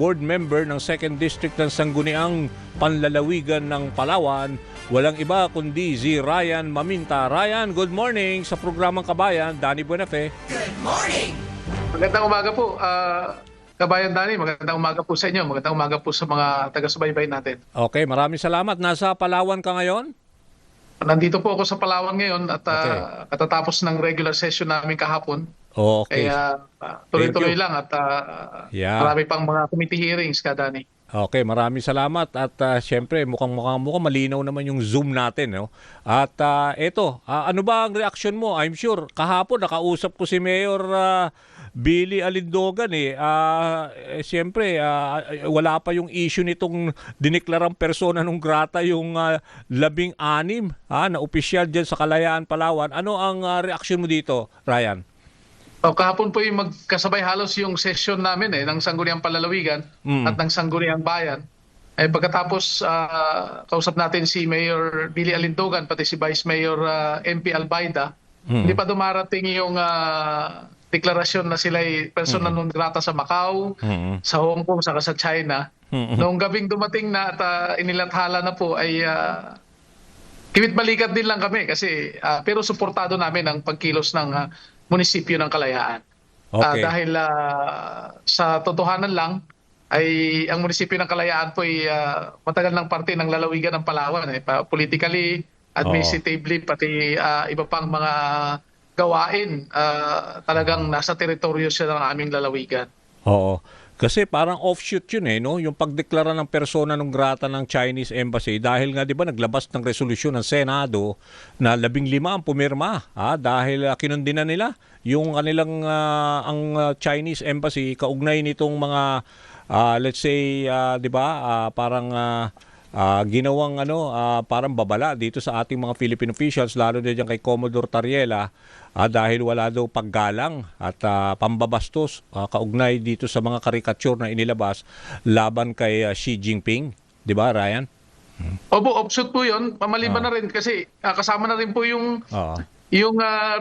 board member ng 2nd District ng Sangguniang Panlalawigan ng Palawan, walang iba kundi si Ryan Maminta. Ryan, good morning sa programang Kabayan. Danny Buenafe. Good morning! Magandang umaga po, Kabayan Danny. Magandang umaga po sa inyo. Magandang umaga po sa mga taga-subaybay natin. Okay, maraming salamat. Nasa Palawan ka ngayon? Nandito po ako sa Palawan ngayon at Okay. katatapos ng regular session namin kahapon. Okay. Kaya tuloy-tuloy lang at Yeah. marami pang mga committee hearings, Danny. Okay, maraming salamat at syempre mukhang malinaw naman yung Zoom natin, no? At ano ba ang reaksyon mo? I'm sure kahapon nakausap ko si Mayor Billy Alindogan siyempre wala pa yung issue nitong diniklarang persona non grata yung 16 na opisyal diyan sa Kalayaan, Palawan. Ano ang reaksyon mo dito, Ryan? Kahapon po yung magkasabay halos yung session namin ng Sangguniang Panlalawigan at ng Sangguniang Bayan. Pagkatapos kausap natin si Mayor Billy Alindogan pati si Vice Mayor MP Albayda, hindi pa dumarating yung deklarasyon na sila ay persona non grata sa Macau, sa Hong Kong, saka sa China. Noong gabing dumating na at inilathala na po ay kimit-balikat din lang kami kasi pero suportado namin ang pagkilos ng munisipyo ng Kalayaan. Okay. Dahil sa totohanan lang ay ang munisipyo ng Kalayaan po ay matagal ng parte ng lalawigan ng Palawan. Politically, administratively, pati iba pang mga gawain talagang nasa teritoryo siya ng aming lalawigan. Oo. Kasi parang offshoot yun no? Yung pagdeklara ng persona non grata ng Chinese Embassy dahil nga 'di ba naglabas ng resolusyon ng Senado na 15 ang pumirma dahil kinundina nila yung kanilang ang Chinese Embassy kaugnay nitong mga let's say 'di ba parang ginawang parang babala dito sa ating mga Philippine officials lalo na diyan kay Commodore Tariela dahil wala daw paggalang at pambabastos kaugnay dito sa mga karikature na inilabas laban kay Xi Jinping, 'di ba, Ryan? Opo, offshoot po 'yon. Pamaliban na rin kasi kasama na rin po yung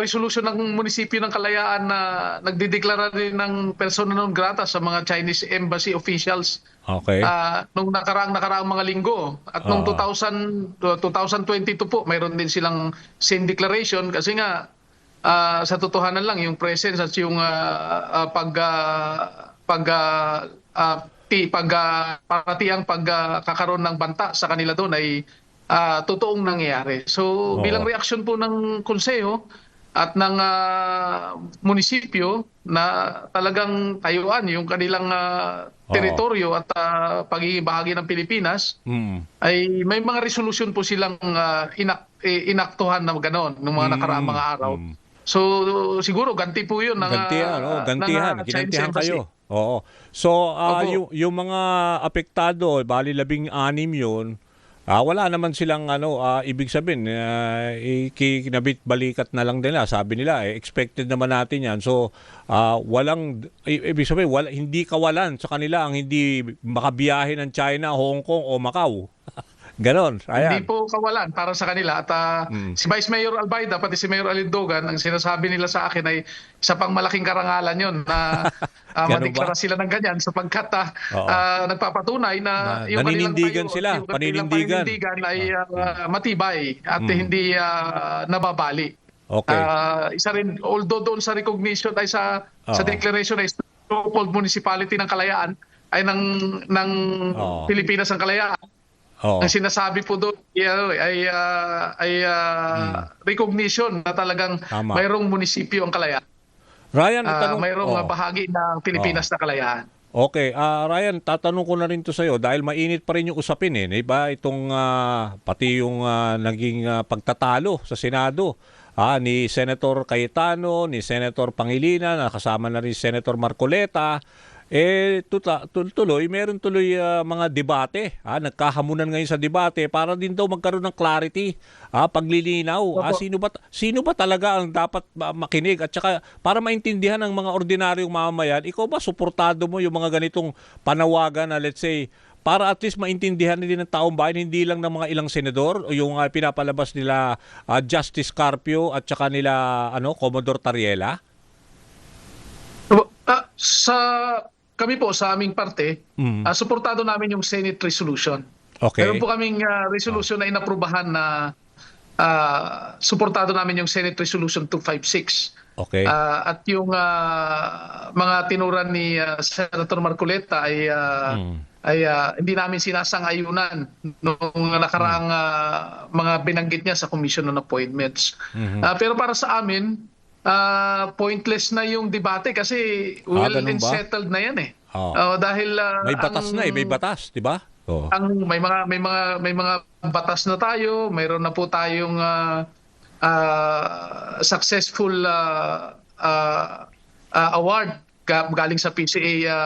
resolution ng munisipyo ng Kalayaan na nagdedeklara rin ng persona non grata sa mga Chinese Embassy officials. Okay. Nung nakaraang mga linggo at nung 2022 po mayroon din silang same declaration kasi nga sa totohanan lang yung presence at yung pagkakaroon ng banta sa kanila doon ay totoong nangyayari. So bilang reaksyon po ng konseho at ng munisipyo na talagang tayuan yung kanilang teritoryo at pagiging bahagi ng Pilipinas, ay may mga resolution po silang inaktuhan na gano'n ng mga nakaraang mga araw. So siguro ganti po yun. Gantihan. Ginantihan kayo. Oo. So yung mga apektado, bali 16 yun, wala naman silang ibig sabihin kinabit balikat na lang nila, sabi nila expected naman natin yan. So walang ibig sabihin hindi kawalan sa kanila ang hindi makabiyahe ng China, Hong Kong o Macau. Ganon. Ayan. Hindi po kawalan para sa kanila at si Vice Mayor Albayda pati si Mayor Alindogan ang sinasabi nila sa akin ay isa pang malaking karangalan yon na madeklara sila ng ganyan sapagkat nagpapatunay na yung naninindigan sila, yung paninindigan ay matibay at hindi nababali. Okay. Isa rin although doon sa recognition ay sa declaration ay so-called municipality ng Kalayaan ay ng Pilipinas ang Kalayaan. Ang sinasabi po doon ay recognition na talagang mayroong munisipyo ang Kalayaan. Ryan, mayroong bahagi ng Pilipinas na Kalayaan. Okay, Ryan, tatanong ko na rin to sa'yo dahil mainit pa rin yung usapin diba? Itong pati yung naging pagtatalo sa Senado ni Senator Cayetano, ni Senator Pangilinan, nakasama na rin Senator Marcoleta. Meron tuloy mga debate. Nagkahamunan ngayon sa debate para din daw magkaroon ng clarity, paglilinaw. Sino ba talaga ang dapat makinig at saka para maintindihan ng mga ordinaryong mamamayan, ikaw ba suportado mo yung mga ganitong panawagan na let's say para at least maintindihan din ng taong bayan, hindi lang ng mga ilang senador o yung pinapalabas nila Justice Carpio at saka nila Commodore Tariela? Sa kami po sa aming parte, suportado namin yung Senate resolution. Okay. Meron po kaming resolution na inaprubahan na suportado namin yung Senate Resolution 256. Okay. At yung mga tinuran ni Senator Marcoleta ay hindi namin sinasang-ayunan nung nakaraang mga binanggit niya sa Commission on Appointments. Pero para sa amin, pointless na yung debate kasi well ganun and ba? settled na yan eh. Dahil May batas na eh, may batas, 'di ba? Oh. may mga batas na tayo, mayroon na po tayong successful award galing sa PCA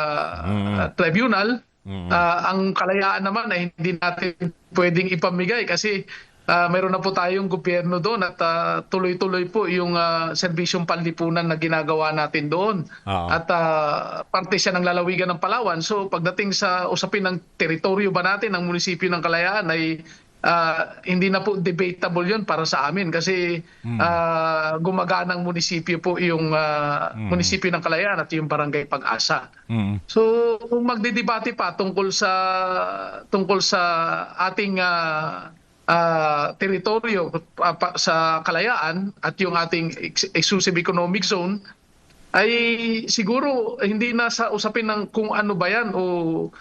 tribunal. Ang kalayaan naman ay hindi natin pwedeng ipamigay kasi mayroon na po tayong gobyerno doon at tuloy-tuloy po yung serbisyong panlipunan na ginagawa natin doon. At parte siya ng lalawigan ng Palawan. So pagdating sa usapin ng teritoryo ba natin, ng munisipyo ng Kalayaan ay hindi na po debatable yun para sa amin kasi gumaganang munisipyo po yung munisipyo ng Kalayaan at yung Barangay Pag-asa. So kung magdidebate pa tungkol sa ating teritoryo sa Kalayaan at yung ating exclusive economic zone ay siguro hindi na sa usapin ng kung ano ba yan o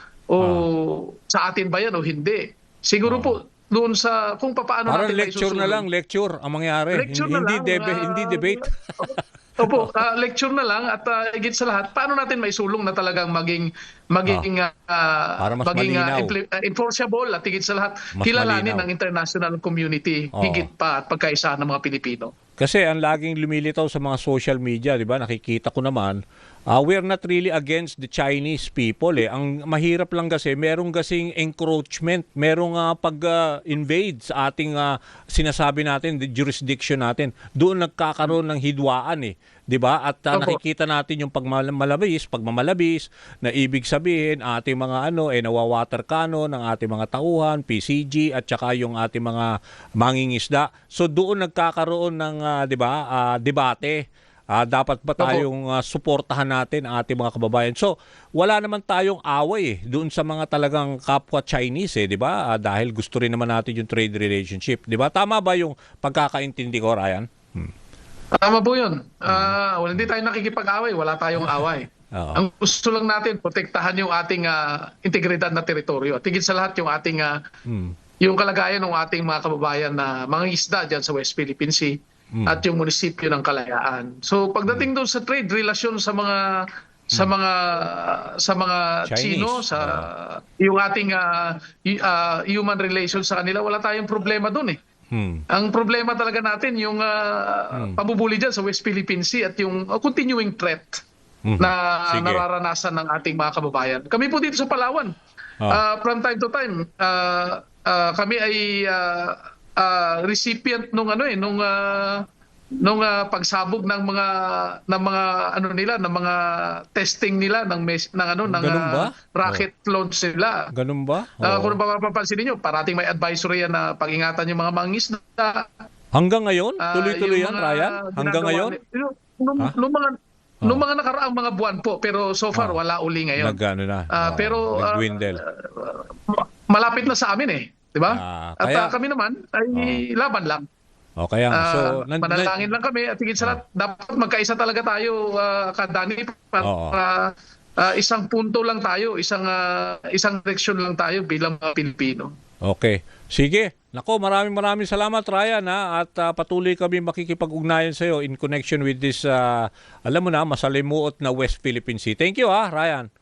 sa atin ba yan o hindi. Siguro po doon sa kung paano parang natin lecture na lang, lecture ang mangyari. Lecture na Hindi lang, hindi debate. Opo, lecture na lang at higit sa lahat, paano natin maisulong na talagang maging para mas malinaw. enforceable at higit sa lahat, Mas kilalanin malinaw. ng international community higit pa at pagkaisa ng mga Pilipino. Kasi ang laging lumilitaw sa mga social media, 'di ba? Nakikita ko naman, we're not really against the Chinese people eh. Ang mahirap lang kasi merong kasing encroachment, merong pag-invade sa ating sinasabi natin, the jurisdiction natin. Doon nagkakaroon ng hidwaan eh. 'Di ba? At nakikita natin yung pagmamalabis na ibig sabihin ating mga nawawater cannon ng ating mga tauhan, PCG at saka yung ating mga mangingisda. So doon nagkakaroon ng debate. Dapat ba tayong suportahan natin ang ating mga kababayan? So, wala naman tayong away doon sa mga talagang kapwa Chinese, 'di ba? Dahil gusto rin naman natin yung trade relationship, 'di ba? Tama ba yung pagkakaintindi ko, Ryan? Tama po 'yun. Hindi tayo nakikipag-away, wala tayong away. Ang gusto lang natin protektahan yung ating integridad na teritoryo. At higit sa lahat yung ating yung kalagayan ng ating mga kababayan na mga isda diyan sa West Philippine Sea. At yung munisipyo ng Kalayaan. So pagdating doon sa trade relasyon sa mga Chinese. Chino, yung ating human relations sa kanila, wala tayong problema doon eh. Ang problema talaga natin yung pabubuli dyan sa West Philippine Sea at yung continuing threat na nararanasan ng ating mga kababayan. Kami po dito sa Palawan, from time to time, kami ay recipient nung pagsabog ng mga testing nila ng rocket launch nila. Ganun ba? Kung mapapansin niyo, parating may advisory yan na pag-ingatan yung mga mangingisda. Hanggang ngayon? Tuloy-tuloy yan, Ryan? Hanggang ngayon? Nung mga nakaraang mga buwan po, pero so far wala uli ngayon. Pero nag-dwindle. malapit na sa amin eh. Diba? At kami naman ay laban lang. Manalangin lang kami at higit sa lahat, dapat magkaisa talaga tayo, Kadani, para isang punto lang tayo, isang direksyon lang tayo bilang mga Pilipino. Okay. Sige. Nako, maraming salamat, Ryan, at patuloy kami makikipag-ugnayan sa iyo in connection with this, masalimuot na West Philippine Sea. Thank you, Ryan.